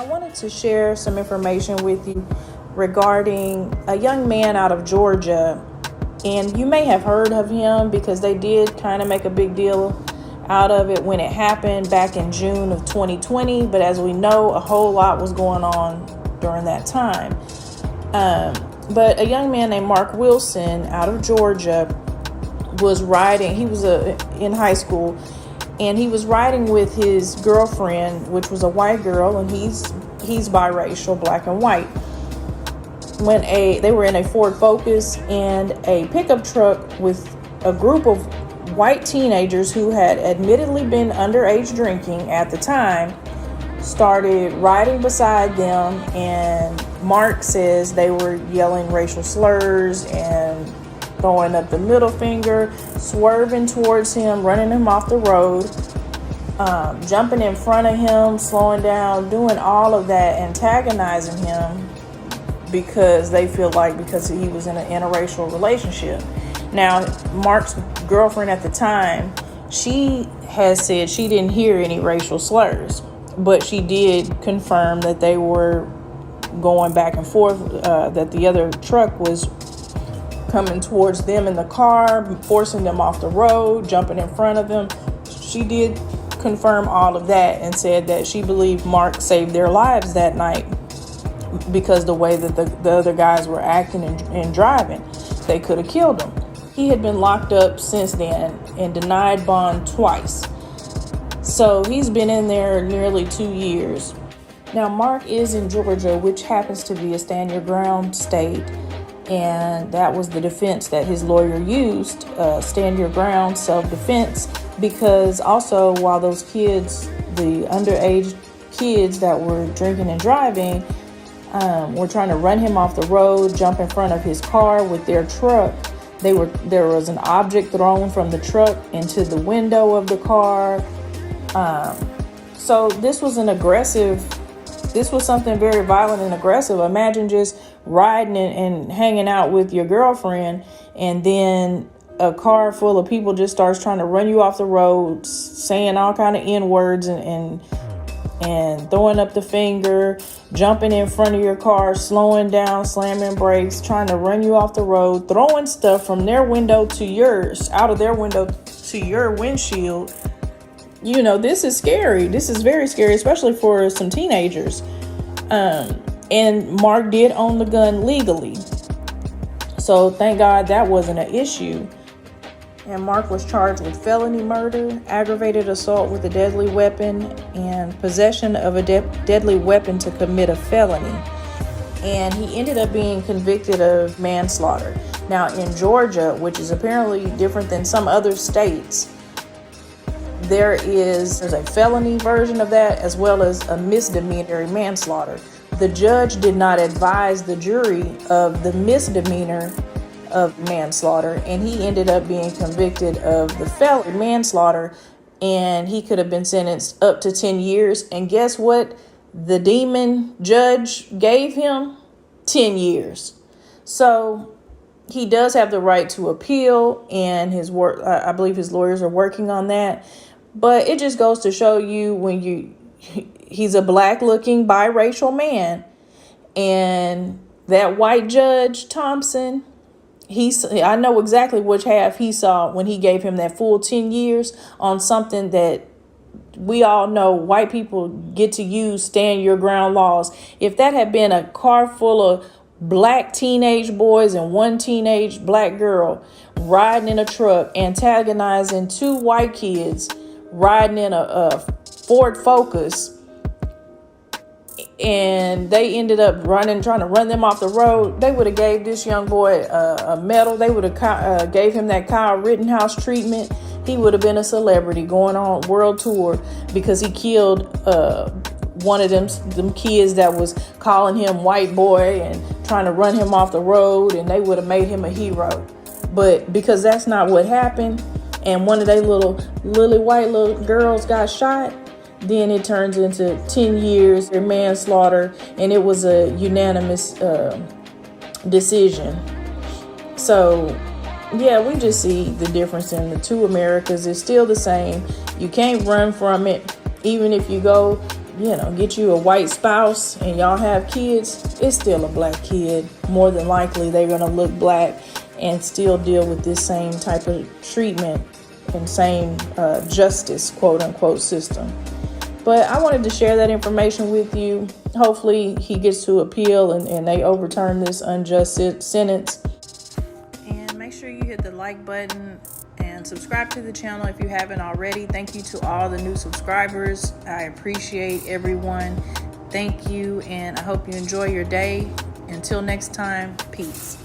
I wanted to share some information with you regarding a young man out of Georgia. And you may have heard of him because they did kind of make a big deal out of it when it happened back in June of 2020. But as we know, a whole lot was going on during that time. But a young man named Mark Wilson out of Georgia was riding. He was in high school, and he was riding with his girlfriend, which was a white girl, and he's biracial, black and white. When they were in a Ford Focus, and a pickup truck with a group of white teenagers who had admittedly been underage drinking at the time started riding beside them, and Mark says they were yelling racial slurs and throwing up the middle finger, swerving towards him, running him off the road, jumping in front of him, slowing down, doing all of that, antagonizing him because they feel like because he was in an interracial relationship. Now, Mark's girlfriend at the time, she has said she didn't hear any racial slurs, but she did confirm that they were going back and forth, that the other truck was coming towards them in the car, forcing them off the road, jumping in front of them. She did confirm all of that and said that she believed Mark saved their lives that night because the way that the other guys were acting and driving, they could have killed him. He had been locked up since then and denied bond twice. So he's been in there nearly 2 years. Now, Mark is in Georgia, which happens to be a stand your ground state. And that was the defense that his lawyer used, stand your ground, self-defense, because also while those kids, the underage kids that were drinking and driving, were trying to run him off the road, jump in front of his car with their truck, there was an object thrown from the truck into the window of the car. So this was something very violent and aggressive. Imagine just riding and hanging out with your girlfriend, and then a car full of people just starts trying to run you off the road, saying all kind of N-words and throwing up the finger, jumping in front of your car, slowing down, slamming brakes, trying to run you off the road, throwing stuff from their window to yours, out of their window to your windshield. You know, this is scary. This is very scary, especially for some teenagers. And Mark did own the gun legally. So thank God that wasn't an issue. And Mark was charged with felony murder, aggravated assault with a deadly weapon, and possession of a deadly weapon to commit a felony. And he ended up being convicted of manslaughter. Now, in Georgia, which is apparently different than some other states, there's a felony version of that as well as a misdemeanor manslaughter. The judge did not advise the jury of the misdemeanor of manslaughter, and he ended up being convicted of the felony manslaughter, and he could have been sentenced up to 10 years. And guess what? The demon judge gave him 10 years. So he does have the right to appeal, and I believe his lawyers are working on that. But it just goes to show you he's a black looking biracial man, and that white judge Thompson, I know exactly which half he saw when he gave him that full 10 years on something that we all know white people get to use stand your ground laws. If that had been a car full of black teenage boys and one teenage black girl riding in a truck, antagonizing two white kids, riding in a Ford Focus, and they ended up trying to run them off the road, they would have gave this young boy a medal. They would have gave him that Kyle Rittenhouse treatment. He would have been a celebrity going on world tour because he killed one of them kids that was calling him white boy and trying to run him off the road, and they would have made him a hero. But because that's not what happened, and one of they little white girls got shot, then it turns into 10 years for manslaughter, and it was a unanimous decision. So yeah, we just see the difference in the two Americas. It's still the same. You can't run from it. Even if you go get you a white spouse and y'all have kids, it's still a black kid. More than likely, they're going to look black and still deal with this same type of treatment and same justice, quote unquote, system. But I wanted to share that information with you. Hopefully he gets to appeal and they overturn this unjust sentence. And make sure you hit the like button and subscribe to the channel if you haven't already. Thank you to all the new subscribers. I appreciate everyone. Thank you, and I hope you enjoy your day. Until next time, peace.